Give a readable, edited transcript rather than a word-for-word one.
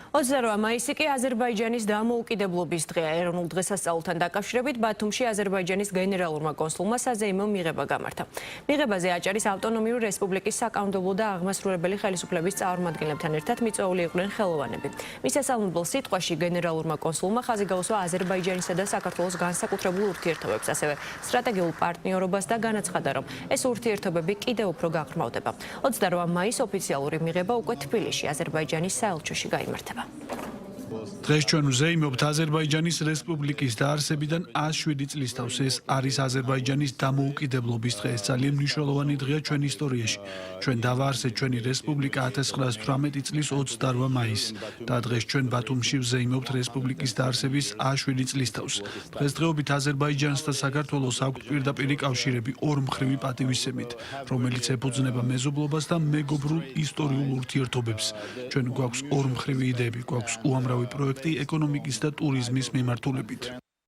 28 მაისი კი აზერბაიჯანის დამოუკიდებლობის დღეა. ეროვნულ დღესასწაულთან დაკავშირებით ბათუმში აზერბაიჯანის გენერალურმა კონსულმა საზეიმო მიღება გამართა. მიღებაზე აჭარის ავტონომიური რესპუბლიკის საკანონმდებლო და აღმასრულებელი ხელისუფლების წარმომადგენლებთან ერთად მიწვეული იყვნენ ხელოვანები. მის სასალმებელ სიტყვაში გენერალურმა კონსულმა ხაზი გაუსვა აზერბაიჯანისა და საქართველოს განსაკუთრებულ ურთიერთობებს, ასევე სტრატეგიულ პარტნიორობას და განაცხადა, რომ ეს ურთიერთობები კიდევ უფრო გაღრმავდება. 28 მაისს ოფიციალური მიღება უკვე თბილისში, აზერბაიჯანის საელჩოში გაიმართება. დღეს ჩვენ ვზეიმობთ აზერბაიჯანის რესპუბლიკის დაარსებიდან 107 წლის თავს. ეს არის აზერბაიჯანის დამოუკიდებლობის დღე. ეს ძალიან მნიშვნელოვანი დღეა ჩვენ ისტორიაში. ჩვენ დავაარსეთ ჩვენი რესპუბლიკა 1918 წლის 28 მაისს და დღეს ჩვენ ბათუმში ვზეიმობთ რესპუბლიკის დაარსების 107 წლის თავს. დღესდღეობით აზერბაიჯანს და საქართველოს აქვთ პირდაპირი კავშირები ორმხრივი პატივისცემით, რომელიც ეფუძნება მეზობლობას და მეგობრულ ისტორიულ ურთიერთობებს. ჩვენ გვაქვს ორმხრივი იდეები, გვაქვს უამრავი პროექტი ეკონომიკის და ტურიზმის მიმართულებით.